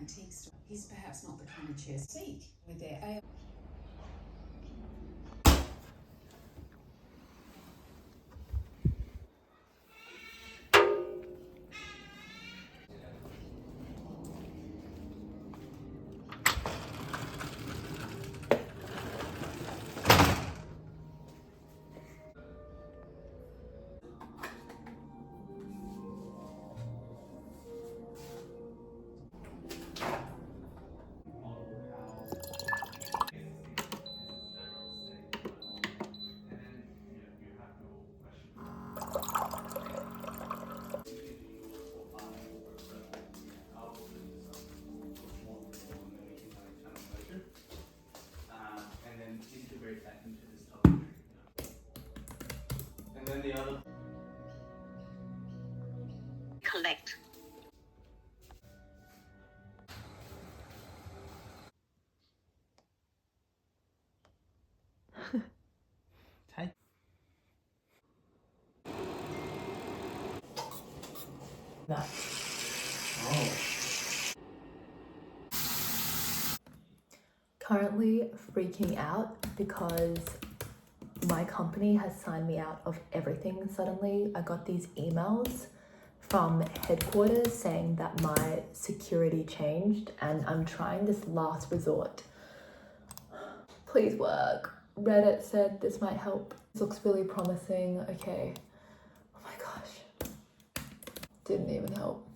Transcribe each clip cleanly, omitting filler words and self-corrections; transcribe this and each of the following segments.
antique store. He's perhaps not the kind of chair seek with their AI. And then the other collect. That. Currently freaking out because my company has signed me out of everything suddenly. I got these emails from headquarters saying that my security changed and I'm trying this last resort. Please work. Reddit said this might help. This looks really promising. Okay. Oh my gosh. Didn't even help.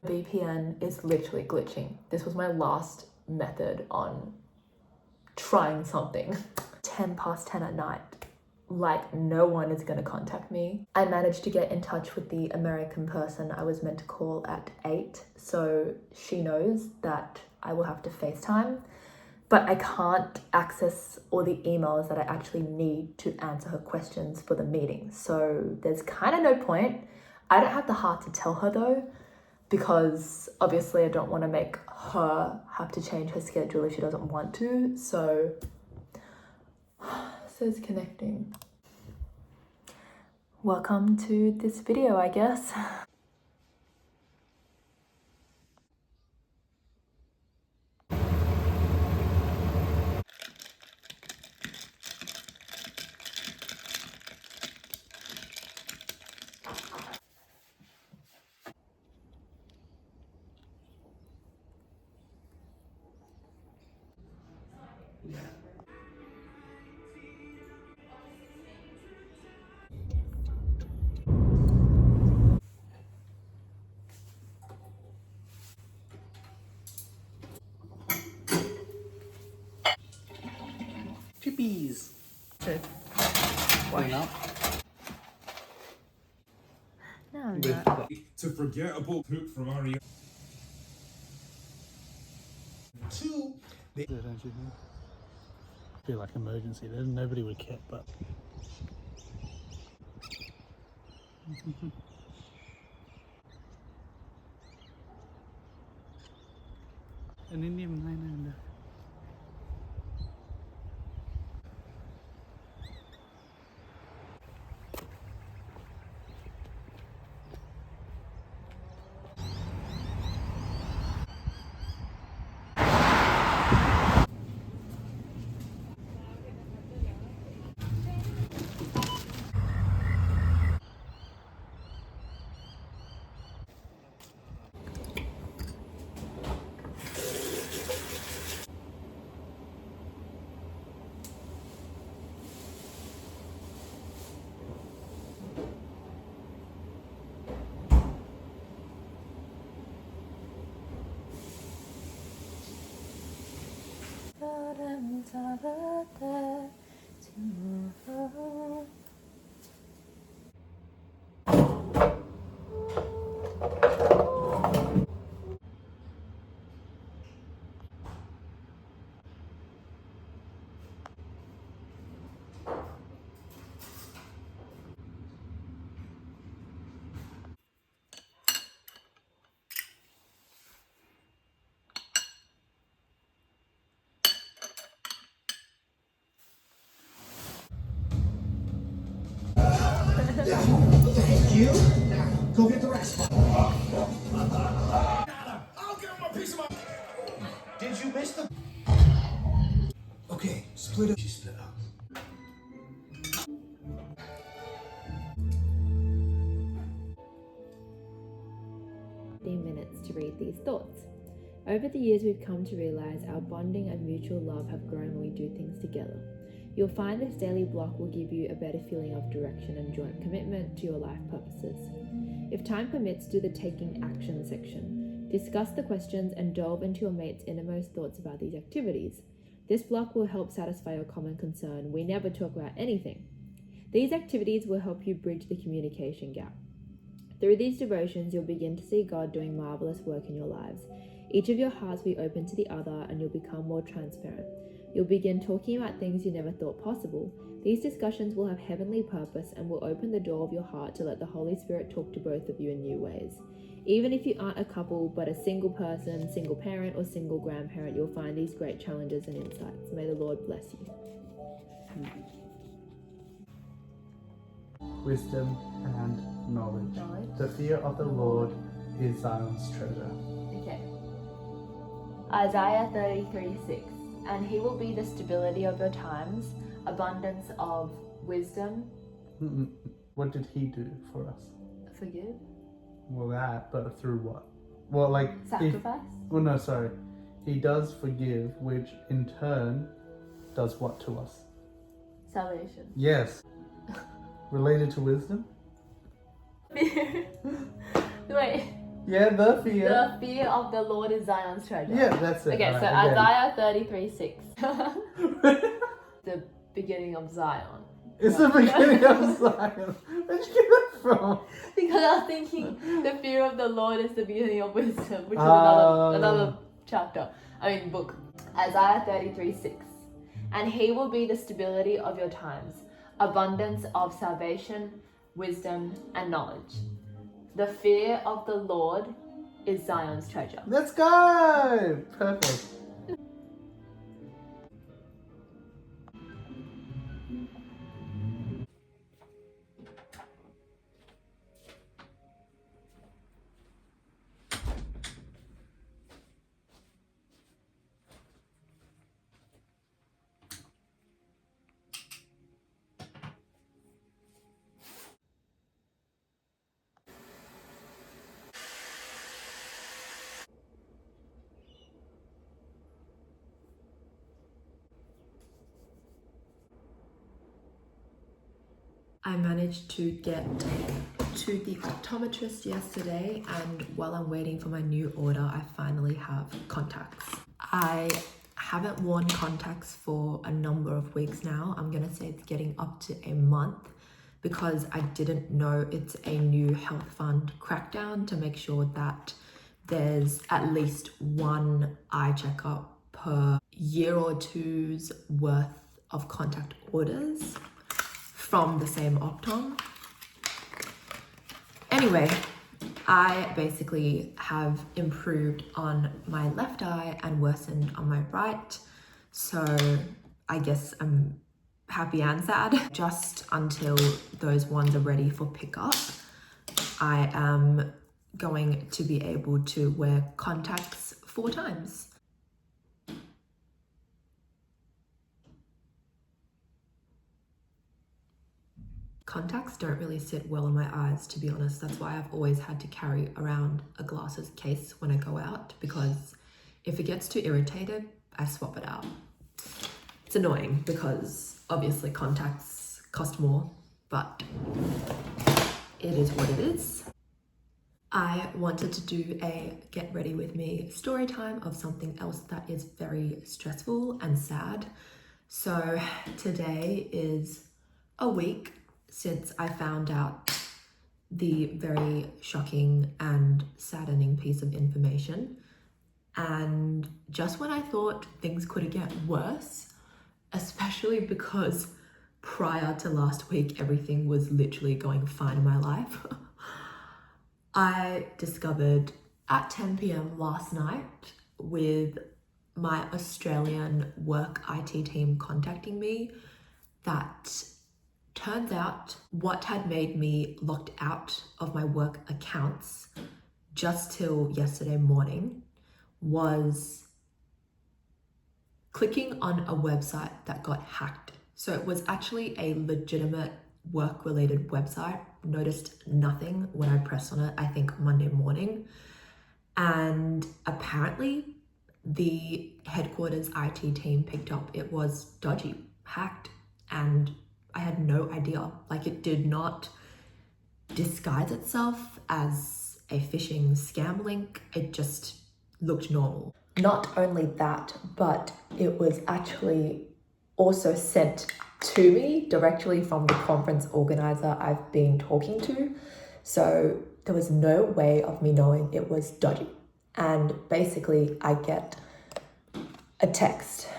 VPN is literally glitching. This was my last method on trying something. 10 past 10 at night. Like no one is gonna contact me. I managed to get in touch with the American person I was meant to call at 8, so she knows that I will have to FaceTime, but I can't access all the emails that I actually need to answer her questions for the meeting. So there's kind of no point. I don't have the heart to tell her though, because obviously I don't want to make her have to change her schedule if she doesn't want to. So says connecting. Welcome to this video, I guess. chippies. Okay. Why not? No, I'm With not. To forgettable poop from Ariana. Two. don't you think? Feel like emergency. Then nobody would care, but. An Indian nine. Thank you. Now, go get the rest. I'll give him a Mr. Okay, split up. She split up. Minutes to read these thoughts. Over the years, we've come to realize our bonding and mutual love have grown when we do things together. You'll find this daily block will give you a better feeling of direction and joint commitment to your life purposes. If time permits, do the taking action section. Discuss the questions and delve into your mate's innermost thoughts about these activities. This block will help satisfy your common concern: we never talk about anything. These activities will help you bridge the communication gap. Through these devotions, you'll begin to see God doing marvelous work in your lives. Each of your hearts will be open to the other, and you'll become more transparent. You'll begin talking about things you never thought possible. These discussions will have heavenly purpose and will open the door of your heart to let the Holy Spirit talk to both of you in new ways. Even if you aren't a couple, but a single person, single parent, or single grandparent, you'll find these great challenges and insights. May the Lord bless you. Wisdom and knowledge. The fear of the Lord is Zion's treasure. Okay. Isaiah 33:6. And he will be the stability of your times, abundance of wisdom. What did he do for us? Forgive. Well, that, but through what? Well, like... Sacrifice. He does forgive, which in turn does what to us? Salvation. Yes. Related to wisdom? Wait. Yeah, the fear. The fear of the Lord is Zion's treasure. Yeah, that's it. Okay, All so right, Isaiah 33:6. The beginning of Zion. It's the beginning of Zion. Where'd you get that from? Because I was thinking the fear of the Lord is the beginning of wisdom, which is another chapter. Book. Isaiah 33:6. And he will be the stability of your times, abundance of salvation, wisdom, and knowledge. The fear of the Lord is Zion's treasure. Let's go! Perfect. I managed to get to the optometrist yesterday, and while I'm waiting for my new order, I finally have contacts. I haven't worn contacts for a number of weeks now. I'm gonna say it's getting up to a month, because I didn't know it's a new health fund crackdown to make sure that there's at least one eye checkup per year or two's worth of contact orders from the same optom. Anyway, I basically have improved on my left eye and worsened on my right. So I guess I'm happy and sad. Just until those ones are ready for pickup, I am going to be able to wear contacts 4 times. Contacts don't really sit well in my eyes, to be honest. That's why I've always had to carry around a glasses case when I go out, because if it gets too irritated, I swap it out. It's annoying because obviously contacts cost more, but it is what it is. I wanted to do a get ready with me story time of something else that is very stressful and sad. So today is a week since I found out the very shocking and saddening piece of information. And just when I thought things could get worse, especially because prior to last week, everything was literally going fine in my life, I discovered at 10 p.m. last night, with my Australian work IT team contacting me, that turns out what had made me locked out of my work accounts just till yesterday morning was clicking on a website that got hacked. So it was actually a legitimate work-related website. Noticed nothing when I pressed on it, I think Monday morning. And apparently the headquarters IT team picked up it was dodgy, hacked, and I had no idea. Like, it did not disguise itself as a phishing scam link. It just looked normal. Not only that, but it was actually also sent to me directly from the conference organizer I've been talking to. So there was no way of me knowing it was dodgy. And basically I get a text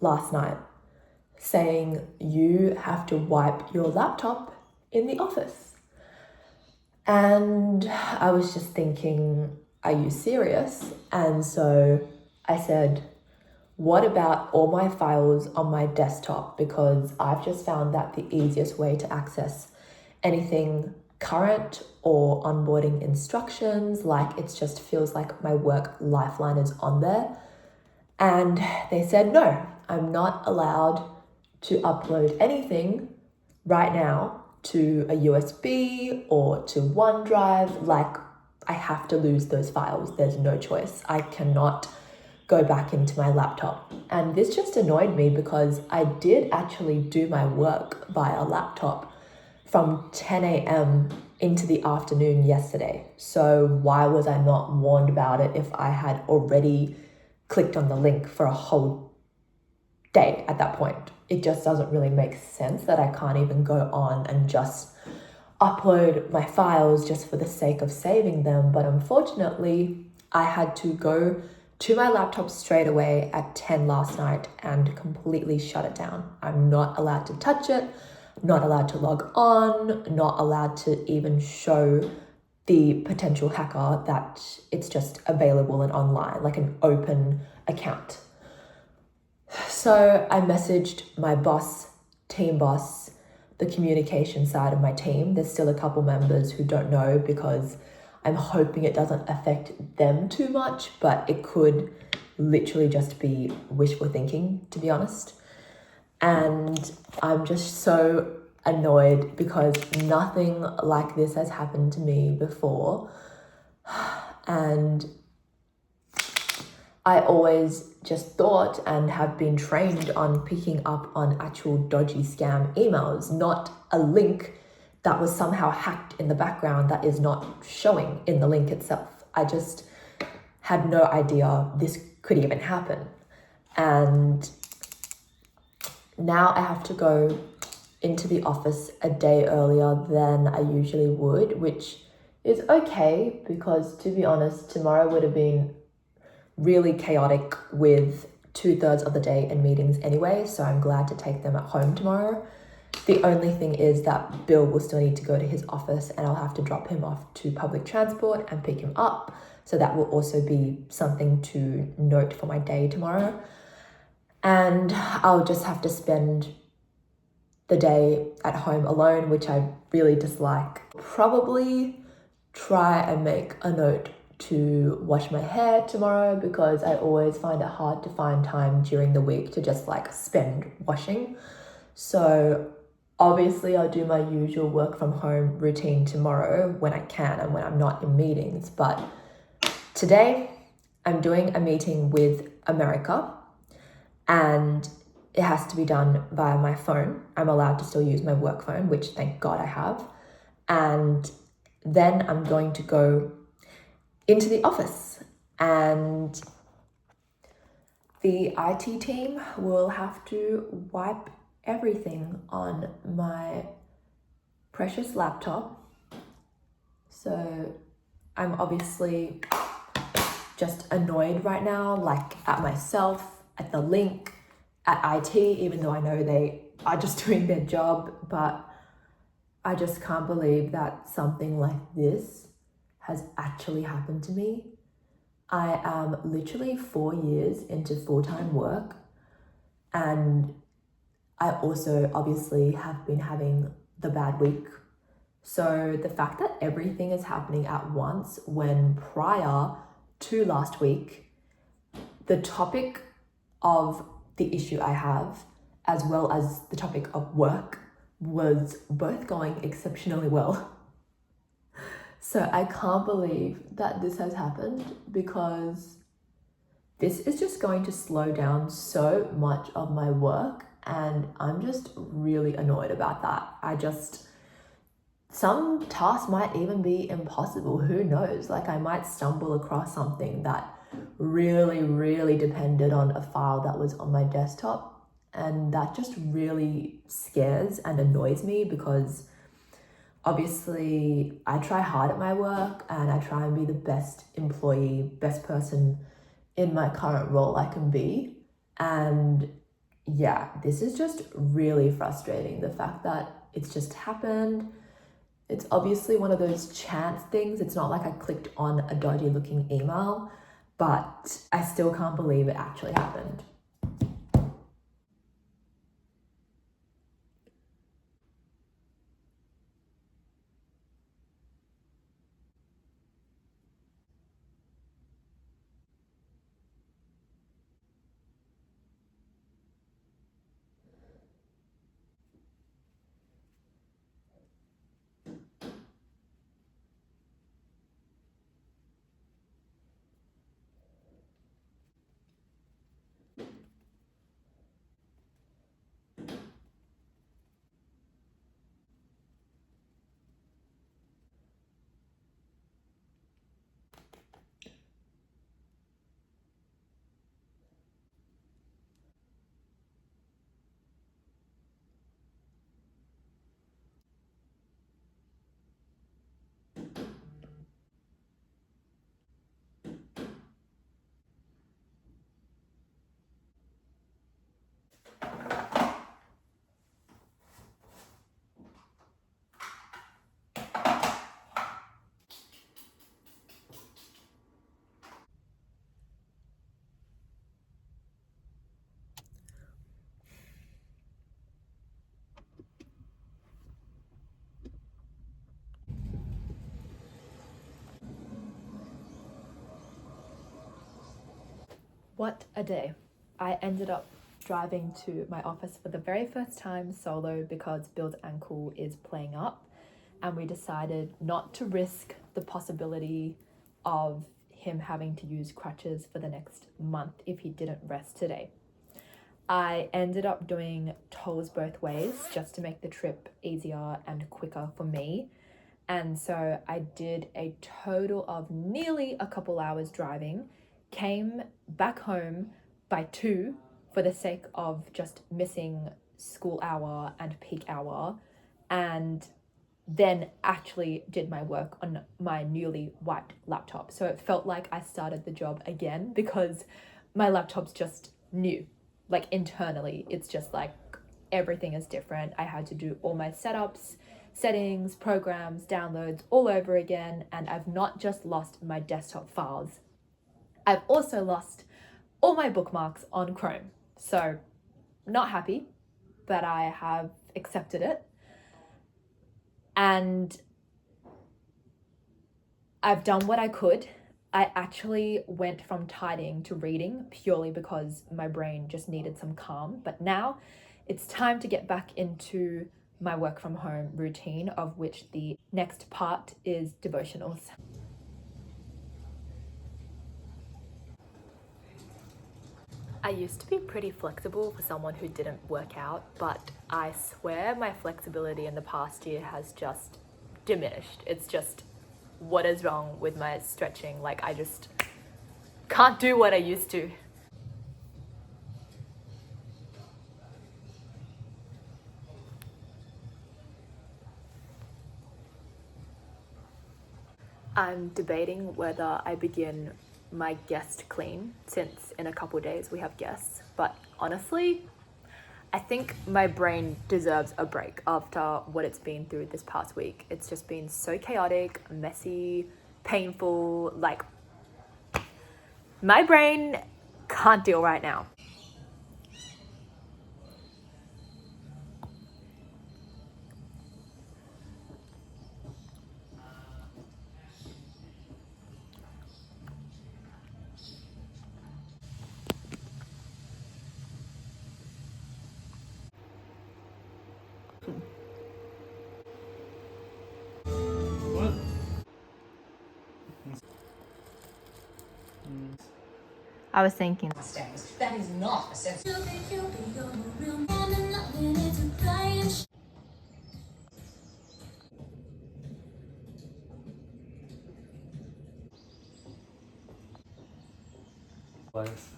last night saying you have to wipe your laptop in the office. And I was just thinking, are you serious? And so I said, what about all my files on my desktop? Because I've just found that the easiest way to access anything current or onboarding instructions, like it just feels like my work lifeline is on there. And they said, no, I'm not allowed to upload anything right now to a USB or to OneDrive. Like, I have to lose those files. There's no choice. I cannot go back into my laptop. And this just annoyed me because I did actually do my work via laptop from 10 a.m. into the afternoon yesterday. So why was I not warned about it if I had already clicked on the link for a whole day at that point? It just doesn't really make sense that I can't even go on and just upload my files just for the sake of saving them. But unfortunately, I had to go to my laptop straight away at 10 last night and completely shut it down. I'm not allowed to touch it, not allowed to log on, not allowed to even show the potential hacker that it's just available and online, like an open account. So I messaged my boss, team boss, the communication side of my team. There's still a couple members who don't know because I'm hoping it doesn't affect them too much, but it could literally just be wishful thinking, to be honest. And I'm just so annoyed because nothing like this has happened to me before. And I always just thought and have been trained on picking up on actual dodgy scam emails, not a link that was somehow hacked in the background that is not showing in the link itself. I just had no idea this could even happen. And now I have to go into the office a day earlier than I usually would, which is okay because, to be honest, tomorrow would have been really chaotic with 2/3 of the day in meetings anyway, so I'm glad to take them at home tomorrow. The only thing is that Bill will still need to go to his office and I'll have to drop him off to public transport and pick him up. So that will also be something to note for my day tomorrow. And I'll just have to spend the day at home alone, which I really dislike. Probably try and make a note to wash my hair tomorrow because I always find it hard to find time during the week to just like spend washing. So obviously I'll do my usual work from home routine tomorrow when I can and when I'm not in meetings. But today I'm doing a meeting with America and it has to be done via my phone. I'm allowed to still use my work phone, which thank God I have. And then I'm going to go into the office and the IT team will have to wipe everything on my precious laptop. So I'm obviously just annoyed right now, like at myself, at the link, at IT, even though I know they are just doing their job, but I just can't believe that something like this has actually happened to me. I am literally 4 years into full-time work, and I also obviously have been having the bad week. So the fact that everything is happening at once when prior to last week, the topic of the issue I have, as well as the topic of work, was both going exceptionally well. So I can't believe that this has happened, because this is just going to slow down so much of my work, and I'm just really annoyed about that. Some tasks might even be impossible. Who knows? Like, I might stumble across something that really, really depended on a file that was on my desktop. And that just really scares and annoys me, because obviously I try hard at my work and I try and be the best employee, best person in my current role I can be. And yeah, this is just really frustrating. The fact that it's just happened. It's obviously one of those chance things. It's not like I clicked on a dodgy looking email, but I still can't believe it actually happened. What a day. I ended up driving to my office for the very first time solo, because Bill's ankle is playing up, and we decided not to risk the possibility of him having to use crutches for the next month if he didn't rest today. I ended up doing tolls both ways just to make the trip easier and quicker for me. And so I did a total of nearly a couple hours driving, came back home by 2 for the sake of just missing school hour and peak hour, and then actually did my work on my newly wiped laptop. So it felt like I started the job again, because my laptop's just new. Like, internally, it's just like everything is different. I had to do all my setups, settings, programs, downloads all over again. And I've not just lost my desktop files, I've also lost all my bookmarks on Chrome. So not happy, but I have accepted it. And I've done what I could. I actually went from tidying to reading purely because my brain just needed some calm. But now it's time to get back into my work from home routine, of which the next part is devotionals. I used to be pretty flexible for someone who didn't work out, but I swear my flexibility in the past year has just diminished. It's just, what is wrong with my stretching? Like, I just can't do what I used to. I'm debating whether I begin my guest clean, since in a couple days we have guests. But honestly, I think my brain deserves a break after what it's been through this past week. It's just been so chaotic, messy, painful. Like, my brain can't deal right now. I was thinking. That is not a sense. Place.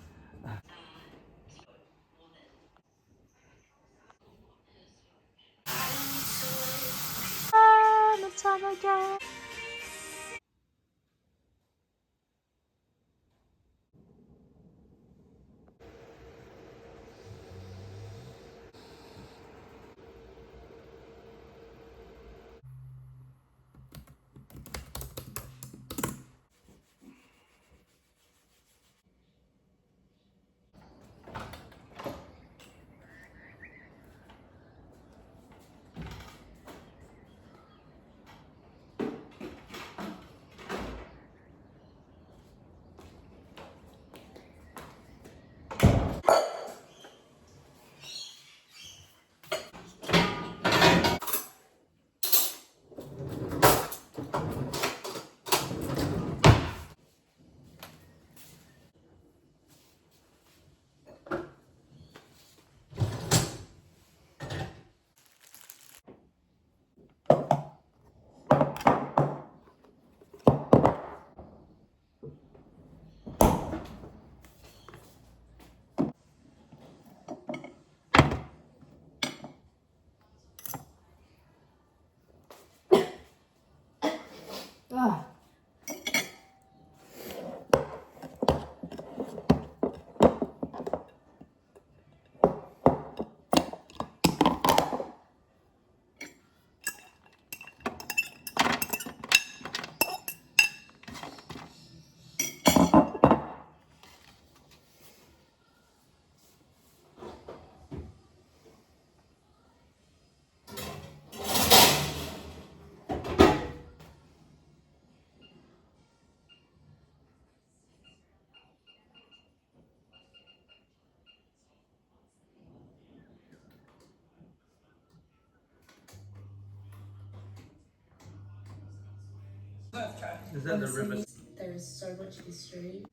Ah. Is that the river? There's so much history.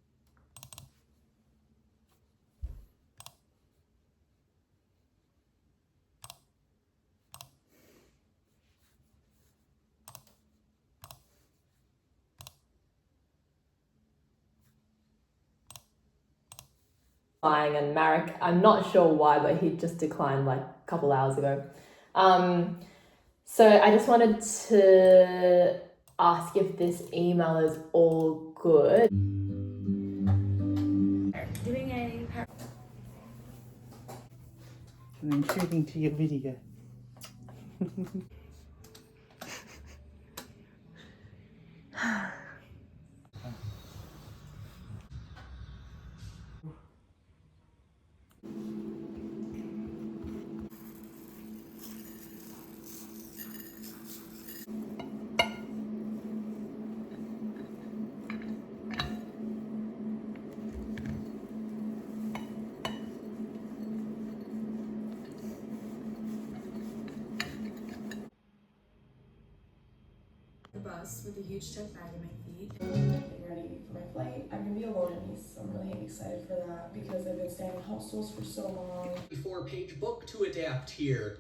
And Marek, I'm not sure why, but he just declined like a couple hours ago. So I just wanted to ask if this email is all good. Doing a And then shooting to your video. the bus with a huge tote bag in my feet. Getting ready for my flight. I'm gonna be alone in Nice, so I'm really excited for that because I've been staying in hostels for so long. 4-page book to adapt here.